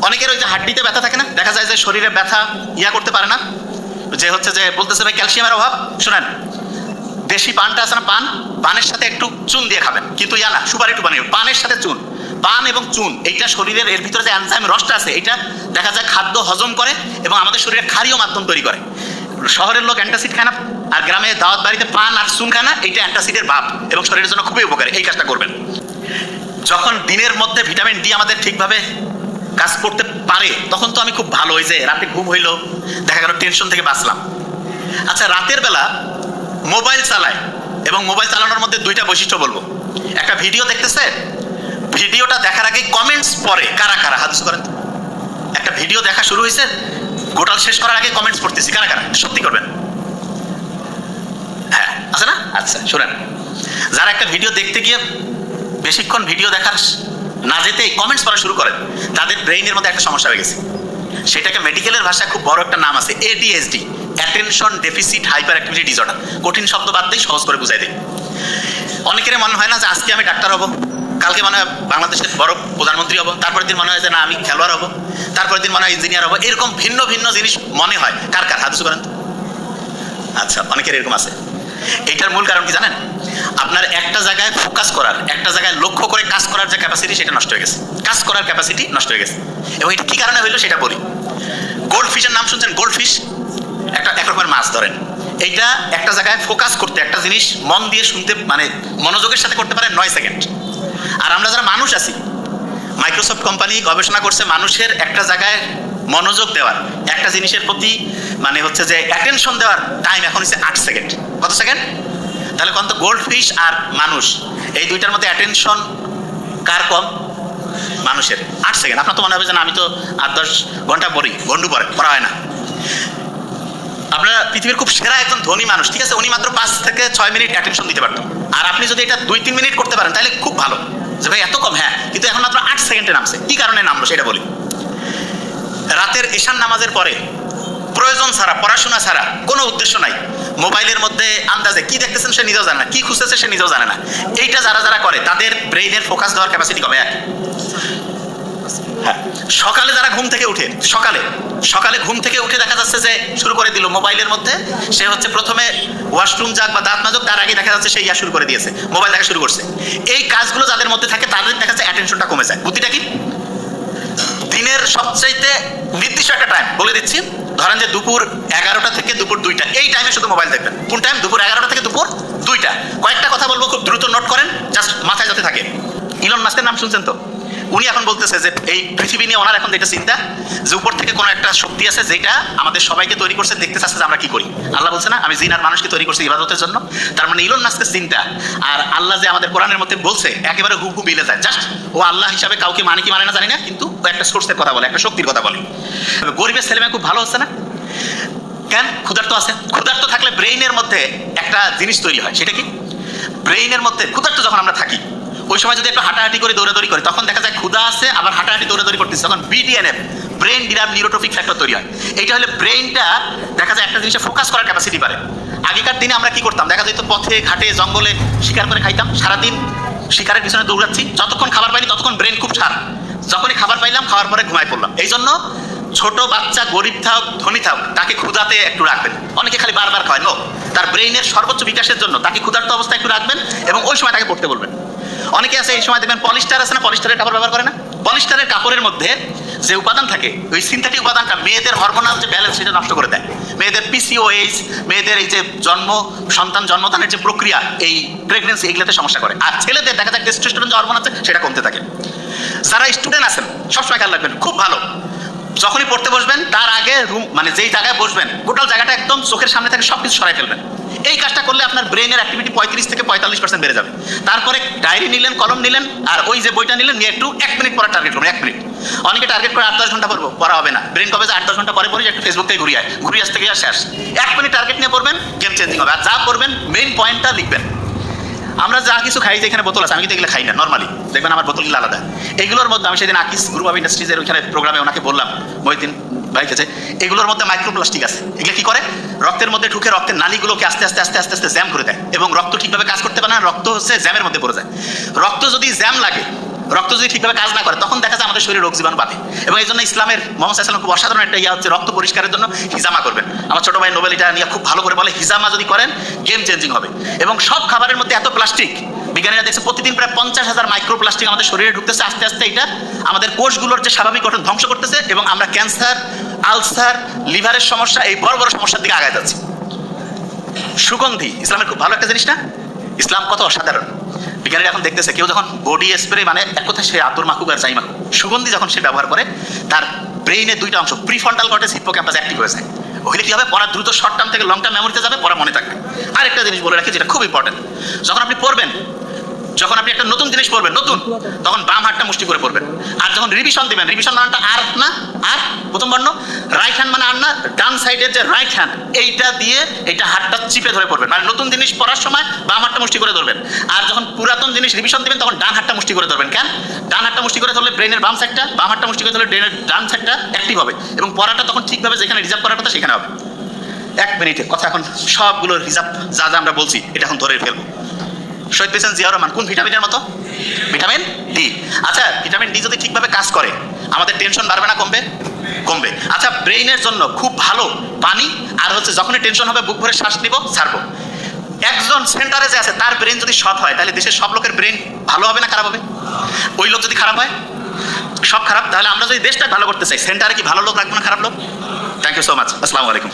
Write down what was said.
অনেকের ওই যে হাড্ডিতে ব্যথা থাকে না, দেখা যায় যে শরীরে ব্যথা করতে পারে না, যে হচ্ছে যে বলতেছে ভাই ক্যালসিয়ামের অভাব। শোনেন, দেশি পানটা আছে না, পানের সাথে একটু চুন দিয়ে খাবেন, কিন্তু না সুপারি টুপানি, পানের সাথে চুন, পান এবং চুন, এইটা শরীরের এর ভিতরে যে এনজাইম রসটা আছে এটা দেখা যায় খাদ্য হজম করে এবং আমাদের শরীরে ক্ষারীয় মাধ্যম তৈরি করে। শহরের লোক অ্যান্টাসিড খায় না, আর গ্রামে দাওয়াত বাড়িতে পান আর চুন খায় না, এইটা অ্যান্টাসিডের ভাব এবং শরীরের জন্য খুবই উপকারী। এই কাজটা করবেন। যখন দিনের মধ্যে ভিটামিন ডি আমাদের ঠিকভাবে কাজ করতে পারে তখন তো আমি খুব ভালো, হই যে রাতে ঘুম হইলো, দেখা গেল টেনশন থেকে বাঁচলাম। আচ্ছা, রাতের বেলা মোবাইল চালায় এবং মোবাইল চালানোর মধ্যে দুইটা বৈশিষ্ট্য বলবো। একটা ভিডিও দেখতেছে, ভিডিওটা দেখার আগে কমেন্টস পড়ে কারা কারা, হাত করেন। একটা ভিডিও দেখা শুরু হয়েছে, গোটাল শেষ করার আগে কমেন্টস পড়তেছি, কারা কারা সত্যি করবেন? হ্যাঁ আছে না? আচ্ছা শোনেন, যারা একটা ভিডিও দেখতে গিয়ে বেশিক্ষণ ভিডিও দেখার না যেতেই কমেন্টস পড়া শুরু করেন, তাদের ব্রেইনের মধ্যে একটা সমস্যা হয়ে গেছে। সেটাকে মেডিকেলের ভাষায় খুব বড় একটা নাম আছে, ADHD, attention deficit hyper activity disorder. কঠিন শব্দ বাদ দিয়ে সহজ করে বুঝাই দিই। অনেকের মনে হয় না যে আজকে আমি ডাক্তার হব, কালকে মনে হয় বাংলাদেশের বড় প্রধানমন্ত্রী হব, তারপরের দিন মনে হয় যে না আমি খেলোয়াড় হব, তারপরের দিন মনে হয় ইঞ্জিনিয়ার হব। এরকম ভিন্ন ভিন্ন জিনিস মনে হয়। কার কার হাত করেন? আচ্ছা, অনেকের এরকম আছে। এইটার মূল কারণ কি জানেন? আপনার একটা জায়গায় ফোকাস করার, একটা জায়গায় লক্ষ্য করে কাজ করার যে ক্যাপাসিটি সেটা নষ্ট হয়ে গেছে। কাজ করার ক্যাপাসিটি নষ্ট হয়ে গেছে। এবং এটা কি কারণে হইলো সেটা বলি। গোল্ড ফিশের নাম শুনছেন? গোল্ড ফিশ একটা একরকমের মাছ ধরেন। এইটা একটা জায়গায় ফোকাস করতে, একটা জিনিস মন দিয়ে শুনতে, মানে মনোযোগের সাথে করতে পারে 9 সেকেন্ড। আর আমরা যারা মানুষ আছি, মাইক্রোসফট কোম্পানি গবেষণা করছে মানুষের একটা জায়গায় মনোযোগ দেওয়ার, একটা জিনিসের প্রতি মানে হচ্ছে যে অ্যাটেনশন দেওয়ার টাইম এখন হচ্ছে 8 সেকেন্ড। কত সেকেন্ড? তাহলে কোন তো গোল্ড ফিশ আর মানুষ, এই দুইটার মধ্যে অ্যাটেনশন কার কম? মানুষের। 8 সেকেন্ড। আপনার তো মনে হবে যে না আমি তো 8-10 ঘন্টা পড়ি, ঘন্টু পড়া হয় না। আপনারা পৃথিবীর খুব সেরা একজন ধনী মানুষ, ঠিক আছে, উনি মাত্র 5 থেকে 6 মিনিট অ্যাটেনশন দিতে পারতেন। আর আপনি যদি এটা 2-3 মিনিট করতে পারেন তাহলে খুব ভালো। যে ভাই এত কম, হ্যাঁ, কিন্তু এখন মাত্র 8 সেকেন্ডে নামছে। কি কারণে নামলো সেটা বলি। রাতের ঈশান নামাজের পরে প্রয়োজন ছাড়া, পড়াশোনা ছাড়া, কোনো উদ্দেশ্য নাই, মোবাইলের মধ্যে আন্দাজে কি দেখতেছেন সে নিজেও জানে না, কি খুঁজতেছে সে নিজেও জানে না। এইটা যারা যারা করে তাদের ব্রেইনের ফোকাস দেওয়ার ক্যাপাসিটি কমে। হ্যাঁ, সকালে যারা ঘুম থেকে উঠে, সকালে ঘুম থেকে উঠে দেখা যাচ্ছে যে শুরু করে দিল মোবাইলের মধ্যে, সে হচ্ছে প্রথমে ওয়াশরুম যাক বা দাঁত মাজুক তার আগে দেখা যাচ্ছে সে শুরু করে দিয়েছে, মোবাইল দেখা শুরু করছে। এই কাজগুলো যাদের মধ্যে থাকে তাদের দেখা যাচ্ছে অ্যাটেনশনটা কমে যায়। বুদ্ধিটা কি? দিনের সবচাইতে নির্দিষ্ট একটা টাইম বলে দিচ্ছি, ধরেন যে দুপুর 11টা থেকে দুপুর 2টা, এই টাইমে শুধু মোবাইল দেখবেন। কোন টাইম? দুপুর 11টা থেকে দুপুর 2টা। কয়েকটা কথা বলবো, খুব দ্রুত নোট করেন, জাস্ট মাথায় যাতে থাকে। ইলন মাস্কের নাম শুনছেন তো? উনি এখন বলতেছে যে এই পৃথিবী নিয়ে ওনার এখন যেটা চিন্তা, যে উপর থেকে কোনো একটা শক্তি আছে যেটা আমাদের সবাইকে তৈরি করছে, দেখতে চাচ্ছে যে আমরা কি করি। আল্লাহ বলছে না আমি জিন আর মানুষকে তৈরি করছি ইবাদতের জন্য। তার মানে ইলন মাস্কের চিন্তা আর আল্লাহ যে আমাদের কোরআনের মধ্যে বলছে একেবারে হুবহু মিলে যায়। জাস্ট ও আল্লাহ হিসাবে কাউকে মানে কি মানে না জানি না, কিন্তু ও একটা সোর্সের কথা বলে, একটা শক্তির কথা বলে। গরিবের ছেলেমেয়ে খুব ভালো হচ্ছে না কেন? ক্ষুধার্ত আছে। ক্ষুধার্ত থাকলে ব্রেইনের মধ্যে একটা জিনিস তৈরি হয়, সেটা কি? ব্রেইনের মধ্যে ক্ষুধার্ত যখন আমরা থাকি ওই সময় যদি একটু হাঁটাহাঁটি করে দৌড়াদৌড়ি করে তখন দেখা যায় ক্ষুধা আছে, আবার হাঁটাহাঁটি দৌড়াদৌড়ি করতেছে, তখন BDNF, brain derived neurotrophic factor তৈরি হয়। এইটা হলে ব্রেইনটা দেখা যায় একটা জিনিসে ফোকাস করার ক্যাপাসিটি বাড়ে। আগেকার দিনে আমরা কি করতাম? দেখা যেত পথে ঘাটে জঙ্গলে শিকার করে খাইতাম, সারাদিন শিকারের পিছনে দৌড়াচ্ছি, যতক্ষণ খাবার পাইনি ততক্ষণ ব্রেন খুব ছাড়, যখনই খাবার পাইলাম খাওয়ার পরে ঘুমাই পড়লাম। এই জন্য ছোট বাচ্চা গরিব থাক ধনী থাক তাকে ক্ষুধাতে একটু রাখবেন। অনেকে খালি বারবার খায়, নো, তার ব্রেইনের সর্বোচ্চ বিকাশের জন্য তাকে ক্ষুধার্ত অবস্থায় একটু রাখবেন এবং ওই সময় তাকে পড়তে বলবেন। অনেকে আছে এই সময় দেখবেন পলিস্টার আছে না, পলিস্টারের কাপড় ব্যবহার করে না। পলিস্টারের কাপড়ের মধ্যে যে উপাদান থাকে ওই সিনথেটিক উপাদানটা মেয়েদের হরমোনাল যে ব্যালেন্স সেটা নষ্ট করে দেয়। মেয়েদের PCOS, মেয়েদের এই যে সন্তান জন্মদানের যে প্রক্রিয়া, এই প্রেগনেন্সি, এগুলোতে সমস্যা করে। আর ছেলেদের দেখা যায় টেস্টোস্টেরন যে হরমোন আছে সেটা কমতে থাকে। যারা স্টুডেন্ট আছেন সবসময় খেয়াল রাখবেন, খুব ভালো, যখনই পড়তে বসবেন তার আগে রুম মানে যেই জায়গায় বসবেন টোটাল জায়গাটা একদম চোখের সামনে থেকে সব কিছু সরাই ফেলবেন। এই কাজটা করলে আপনার ব্রেনের অ্যাক্টিভিটি 35 থেকে 45% বেড়ে যাবে। তারপরে ডায়েরি নিলেন, কলম নিলেন, আর ওই যে বইটা নিলেন নিয়ে একটু 1 মিনিট পড়া টার্গেট করুন। 1 মিনিট। অনেকে টার্গেট করে 8-10 ঘন্টা পড়বো, পড়া হবে না। ব্রেন কবে যে 8-10 ঘন্টা পরে একটু ফেসবুক থেকে ঘুরিয়ে আসতে গিয়ে শেষ। 1 মিনিট টার্গেট নিয়ে পড়বেন, গেম চেঞ্জিং হবে। আর যা পড়বেন মেইন পয়েন্টটা লিখবেন। আমরা যা কিছু খাই, যেখানে বোতল আছে, আমি কিন্তু এগুলো খাই না, নর্মালি দেখবেন আমার বোতলগুলো আলাদা। এইগুলোর মধ্যে আমি সেদিন আকিস গ্রুপ অফ ইন্ডাস্ট্রিজের ওইখানে প্রোগ্রামে ওনাকে বললাম, মহিউদ্দিন ভাই কাছে, এগুলোর মধ্যে মাইক্রোপ্লাস্টিক আছে। এগুলো কি করে? রক্তের মধ্যে ঢুকে রক্তের নালীগুলোকে আস্তে আস্তে আস্তে আস্তে আস্তে জ্যাম করে দেয় এবং রক্ত ঠিকভাবে কাজ করতে পারে না, রক্ত হচ্ছে জ্যামের মধ্যে পড়ে যায়। রক্ত যদি জ্যাম লাগে রক্ত যদি ঠিকভাবে কাজ না করে তখন দেখা যায় আমাদের শরীরে রোগ জীবাণু বাঁধে। এবং এই জন্য ইসলামের মোহাম্মদ সাল্লাল্লাহু আলাইহি ওয়াসাল্লাম খুব অসাধারণ একটা হচ্ছে রক্ত পরিষ্কারের জন্য হিজামা করবেন। আমার ছোট ভাই নোবেল এটা নিয়ে খুব ভালো করে বলে, হিজামা যদি করেন গেম চেঞ্জিং হবে। এবং সব খাবারের মধ্যে এত প্লাস্টিক, বিজ্ঞানীরা দেখছে প্রতিদিন প্রায় 50,000 মাইক্রোপ্লাস্টিক আমাদের শরীরে ঢুকতেছে। আস্তে আস্তে এটা আমাদের কোষগুলোর যে স্বাভাবিক গঠন ধ্বংস করতেছে এবং আমরা ক্যান্সার, আলসার, লিভারের সমস্যা, এই বড় বড় সমস্যার দিকে আগায় যাচ্ছি। সুগন্ধি ইসলামের খুব ভালো একটা জিনিস না? ইসলাম কত অসাধারণ। বিজ্ঞানীরা এখন দেখতেছে কেউ যখন বডি স্প্রে, মানে এক কথা সে আতর মাখুক আর যাই মাখুক, সুগন্ধি যখন সে ব্যবহার করে তার ব্রেইনের দুইটা অংশ প্রিফ্রন্টাল কর্টেক্স, হিপ্পোক্যাম্পাস অ্যাক্টিভ হয়ে যায়। হইলে কি হবে, পড়া দ্রুত শর্ট টার্ম থেকে লং টার্ম মেমোরিতে যাবে, পড়া মনে থাকবে। আরেকটা জিনিস বলে রাখি যেটা খুব ইম্পর্টেন্ট, যখন আপনি পড়বেন, যখন আপনি একটা নতুন জিনিস পড়বেন, নতুন, তখন বাম হাতটা মুষ্টি করে পড়বেন। আর যখন রিভিশন দিবেন, রিভিশন মানেটা আর না, আর প্রথম বর্ণ, রাইট হ্যান্ড মানে আর না, ডান সাইডের যে রাইট হ্যান্ড এইটা দিয়ে এইটা হাতটা চিপে ধরে পড়বেন। মানে নতুন জিনিস পড়ার সময় বাম হাতটা মুষ্টি করে ধরবেন। আর যখন পুরাতন জিনিস রিভিশন দিবেন তখন ডান হাতটা মুষ্টি করে ধরবেন। কেন? ডান হাতটা মুষ্টি করে ধরলে ব্রেনের বাম সাইডটা, বাম হাতটা মুষ্টি করে ধরলে ব্রেনের ডান সাইডটা অ্যাক্টিভ হবে এবং পড়াটা তখন ঠিকভাবে যেখানে রিজার্ভ করার কথা সেখানে হবে। 1 মিনিটে কথা, এখন সবগুলো রিজার্ভ যা যা আমরা বলছি এটা এখন ধরে ফেলবো। শহীদ পেয়েছেন জিয়াউর রহমান কোন ভিটামিনের মতো? Vitamin D. আচ্ছা, ভিটামিন ডি যদি ঠিকভাবে কাজ করে আমাদের টেনশন বাড়বে না কমবে? কমবে। আচ্ছা, ব্রেইনের জন্য খুব ভালো পানি, আর হচ্ছে যখনই টেনশন হবে বুক ভরে শ্বাস নিব, ছাড়বো। একজন সেন্টারে যে আছে তার ব্রেন যদি সৎ হয় তাহলে দেশের সব লোকের ব্রেন ভালো হবে না খারাপ হবে? ওই লোক যদি খারাপ হয়, সব খারাপ। তাহলে আমরা যদি দেশটা ভালো করতে চাই, সেন্টারে কি ভালো লোক রাখবো না খারাপ লোক? Thank you so much. আসসালামু আলাইকুম।